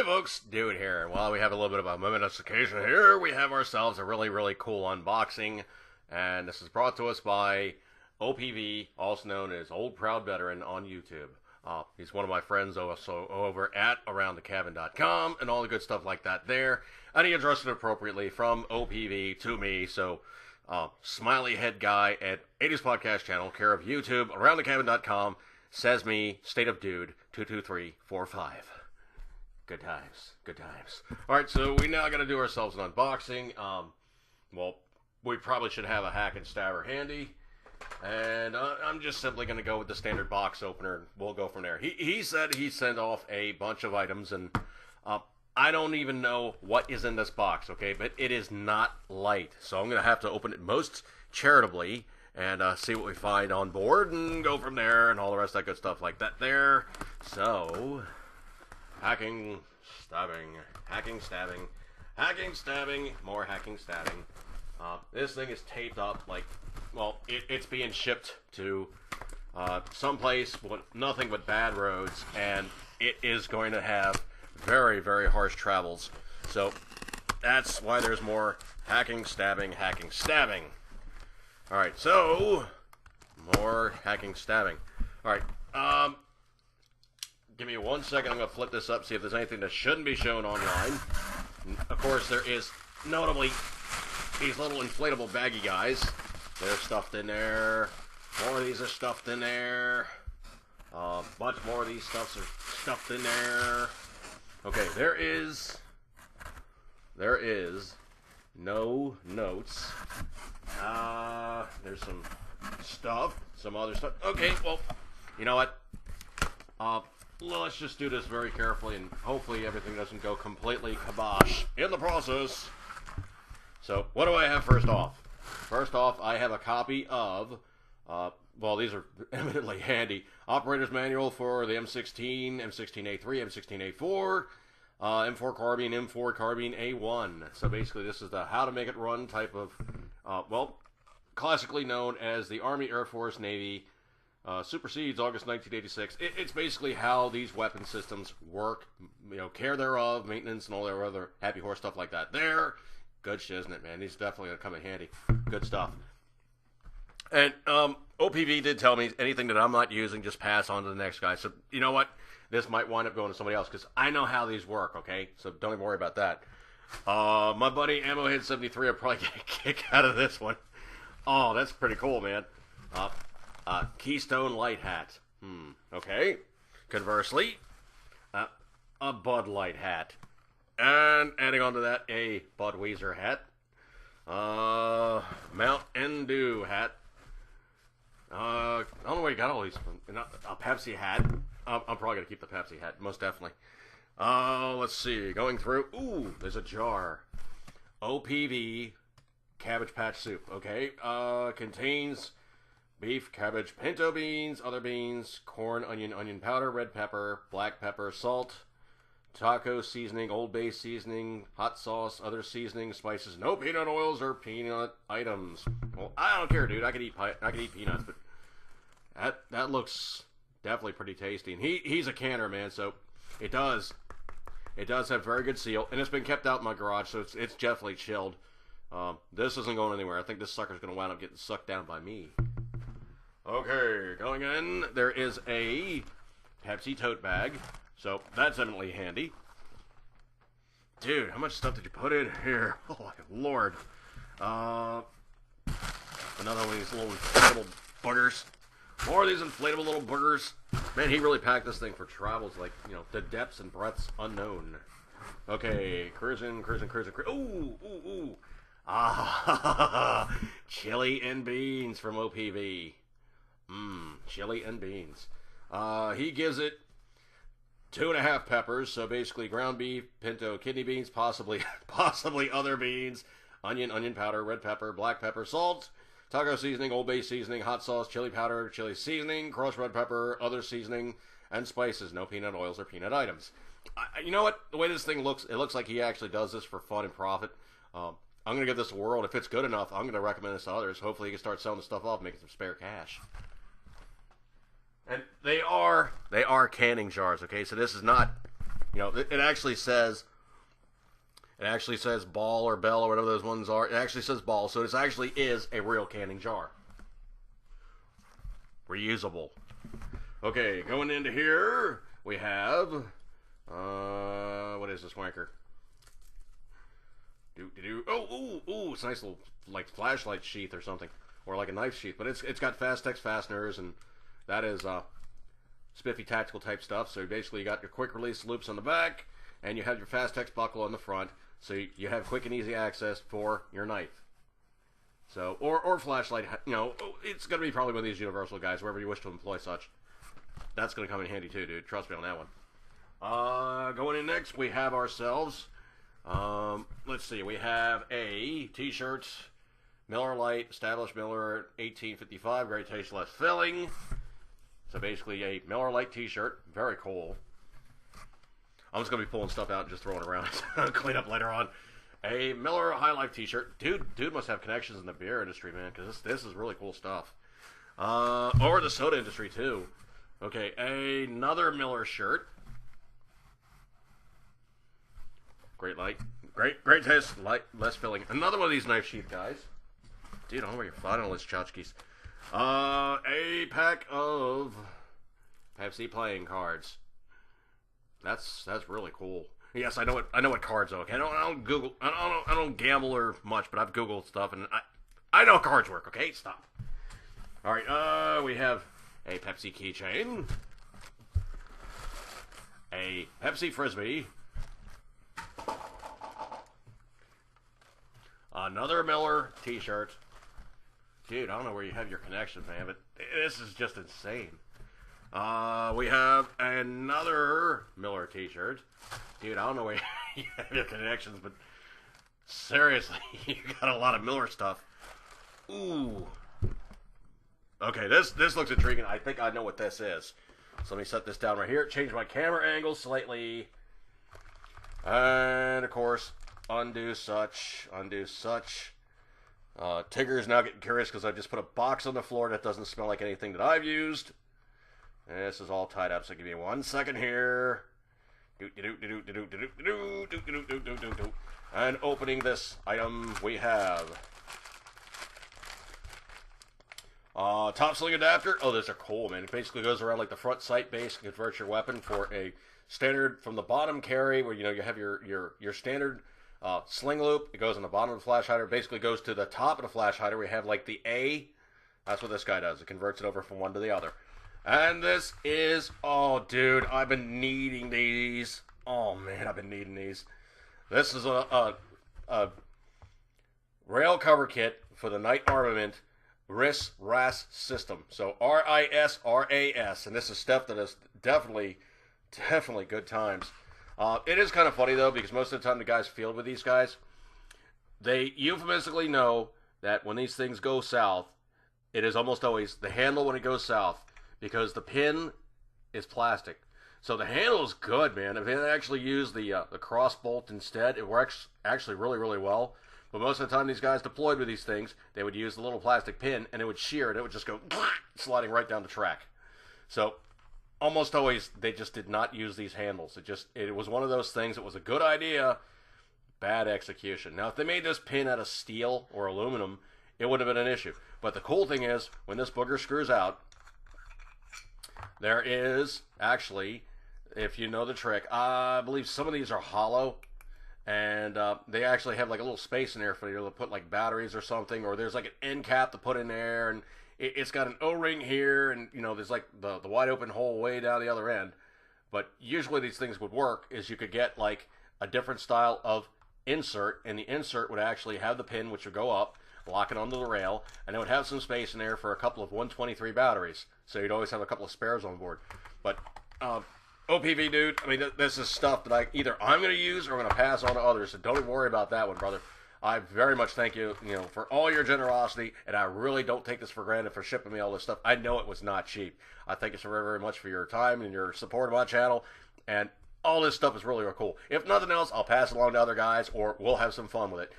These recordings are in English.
folks, Dude here. While we have a little bit of a momentous occasion here, we have ourselves a really, really cool unboxing. And this is brought to us by OPV, also known as Old Proud Veteran on YouTube. He's one of my friends also over at AroundTheCabin.com and all the good stuff like that there. And he addressed it appropriately from OPV to me. So, smiley head guy at 80s Podcast Channel, care of YouTube, AroundTheCabin.com, says me, State of Dude, 22345. Good times, good times. Alright, so we now got to do ourselves an unboxing. Well, we probably should have a hack and stabber handy. And I'm just simply going to go with the standard box opener, and we'll go from there. He said he sent off a bunch of items, and I don't even know what is in this box, okay? But it is not light, so I'm going to have to open it most charitably and see what we find on board and go from there and all the rest of that good stuff like that there. So, hacking, stabbing, hacking, stabbing, hacking, stabbing, more hacking, stabbing. This thing is taped up like, well, it's being shipped to someplace with nothing but bad roads, and it is going to have very, very harsh travels. So that's why there's more hacking, stabbing, hacking, stabbing. Alright, so more hacking, stabbing. Alright, give me 1 second. I'm going to flip this up, see if there's anything that shouldn't be shown online. Of course, there is notably these little inflatable baggy guys. They're stuffed in there. More of these are stuffed in there. A bunch more of these stuffs are stuffed in there. Okay, there is no notes. There's some stuff, some other stuff. Okay, well, you know what? Let's just do this very carefully, and hopefully everything doesn't go completely kibosh in the process. So, what do I have first off? First off, I have a copy of, well, these are eminently handy, Operator's Manual for the M16, M16A3, M16A4, M4 Carbine, M4 Carbine A1. So basically this is the how to make it run type of, well, classically known as the Army, Air Force, Navy, supersedes August 1986. It's basically how these weapon systems work, you know, care thereof, maintenance, and all their other happy horse stuff like that there. Good shit, isn't it, man? These definitely going to come in handy. Good stuff. And OPV did tell me anything that I'm not using, just pass on to the next guy. So, you know what? This might wind up going to somebody else, because I know how these work, okay? So don't even worry about that. My buddy AmmoHead73 will probably get a kick out of this one. Oh, that's pretty cool, man. Keystone Light hat. Okay. Conversely, a Bud Light hat. And adding on to that, a Budweiser hat. Mountain Dew hat. I don't know where you got all these from. A Pepsi hat. I'm probably going to keep the Pepsi hat, most definitely. Let's see. Going through. Ooh, there's a jar. OPV Cabbage Patch Soup. Okay. Contains beef, cabbage, pinto beans, other beans, corn, onion powder, red pepper, black pepper, salt, taco seasoning, Old Bay seasoning, hot sauce, other seasoning, spices, no peanut oils or peanut items. Well, I don't care, dude. I could eat peanuts, but that looks definitely pretty tasty. And he's a canner, man, so it does have very good seal, and it's been kept out in my garage, so it's definitely chilled. This isn't going anywhere. I think this sucker's going to wind up getting sucked down by me. Okay, going in, there is a Pepsi tote bag. So, that's eminently handy. Dude, how much stuff did you put in here? Oh, my lord. Another one of these little inflatable boogers. More of these inflatable little boogers. Man, he really packed this thing for travels like, you know, the depths and breadths unknown. Okay, cruising. Ooh. Chili and beans from OPV. Chili and beans. He gives it 2.5 peppers, so basically ground beef, pinto, kidney beans, possibly other beans, onion powder, red pepper, black pepper, salt, taco seasoning, Old Bay seasoning, hot sauce, chili powder, chili seasoning, crushed red pepper, other seasoning, and spices. No peanut oils or peanut items. You know what? The way this thing looks, it looks like he actually does this for fun and profit. I'm going to give this a whirl. If it's good enough, I'm going to recommend this to others. Hopefully he can start selling the stuff off, making some spare cash. And they are canning jars, okay? So this is not You know, it actually says ball or bell or whatever those ones are. It actually says ball, so it actually is a real canning jar. Reusable. Okay, going into here, we have, what is this wanker? Oh, it's a nice little, like, flashlight sheath or something. Or like a knife sheath. But it's got Fastex fasteners, and that is, spiffy tactical type stuff. So basically you got your quick release loops on the back, and you have your Fastex buckle on the front. So you have quick and easy access for your knife. So, or flashlight, you know, it's going to be probably one of these universal guys, wherever you wish to employ such. That's going to come in handy too, dude. Trust me on that one. Going in next, we have ourselves, let's see, we have a t-shirt, Miller Lite, established Miller 1855, great taste, less filling. So basically a Miller Lite t-shirt, very cool. I'm just going to be pulling stuff out and just throwing it around, clean up later on. A Miller High Life t-shirt. Dude must have connections in the beer industry, man, because this is really cool stuff. Or the soda industry, too. Okay, another Miller shirt. Great light. Great taste, light, less filling. Another one of these knife sheath guys. Dude, I don't know where you're finding all these tchotchkes. A pack of Pepsi playing cards. That's really cool. Yes, I know what cards are. Okay, I don't gamble or much, but I've Googled stuff and I know cards work. Okay, stop. All right, we have a Pepsi keychain, a Pepsi frisbee, another Miller t-shirt. Dude, I don't know where you have your connections, man, but this is just insane. We have another Miller t-shirt. Dude, I don't know where you have your connections, but seriously, you got a lot of Miller stuff. Ooh. Okay, this looks intriguing. I think I know what this is. So let me set this down right here. Change my camera angle slightly. And, of course, undo such. Tigger's now getting curious because I just put a box on the floor that doesn't smell like anything that I've used. And this is all tied up, so give me 1 second here. And opening this item, we have top sling adapter. Oh, those are cool, man. It basically goes around like the front sight base and converts your weapon for a standard from the bottom carry, where you have your standard sling loop. It goes on the bottom of the flash hider. Basically goes to the top of the flash hider. We have like the A. That's what this guy does. It converts it over from one to the other. And this is, oh, dude, I've been needing these. Oh, man, I've been needing these. This is a rail cover kit for the Night Armament RIS system. So RISRAS, and this is stuff that is definitely good times. It is kind of funny, though, because most of the time the guys field with these guys, they euphemistically know that when these things go south, it is almost always the handle when it goes south, because the pin is plastic. So the handle is good, man. If they actually use the cross bolt instead, it works actually really, really well. But most of the time these guys deployed with these things, they would use the little plastic pin, and it would shear, and it would just go sliding right down the track. So almost always they just did not use these handles. It was one of those things. It was a good idea, bad execution. Now, if they made this pin out of steel or aluminum, it would have been an issue. But the cool thing is, when this booger screws out, there is actually, if you know the trick, I believe some of these are hollow, and they actually have like a little space in there for you to put like batteries or something, or there's like an end cap to put in there, and it's got an O-ring here, and there's like the wide open hole way down the other end. But usually these things would work is you could get like a different style of insert, and the insert would actually have the pin which would go up, lock it onto the rail, and it would have some space in there for a couple of 123 batteries. So you'd always have a couple of spares on board. But OPV, dude, I mean, this is stuff that I'm going to use or I'm going to pass on to others. So don't even worry about that one, brother. I very much thank you, for all your generosity, and I really don't take this for granted for shipping me all this stuff. I know it was not cheap. I thank you so very, very much for your time and your support of my channel, and all this stuff is really, really cool. If nothing else, I'll pass it along to other guys, or we'll have some fun with it.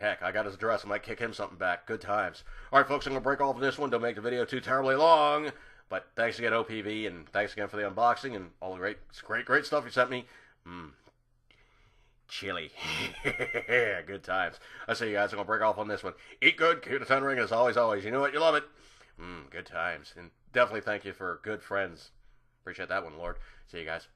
Heck, I got his address. I might kick him something back. Good times. All right, folks, I'm going to break off of this one. Don't make the video too terribly long. But thanks again, OPV, and thanks again for the unboxing and all the great stuff you sent me. Chili. Good times. I see you guys. I'm going to break off on this one. Eat good, keep the 10 ring as always, always. You know what? You love it. Good times. And definitely thank you for good friends. Appreciate that one, Lord. See you guys.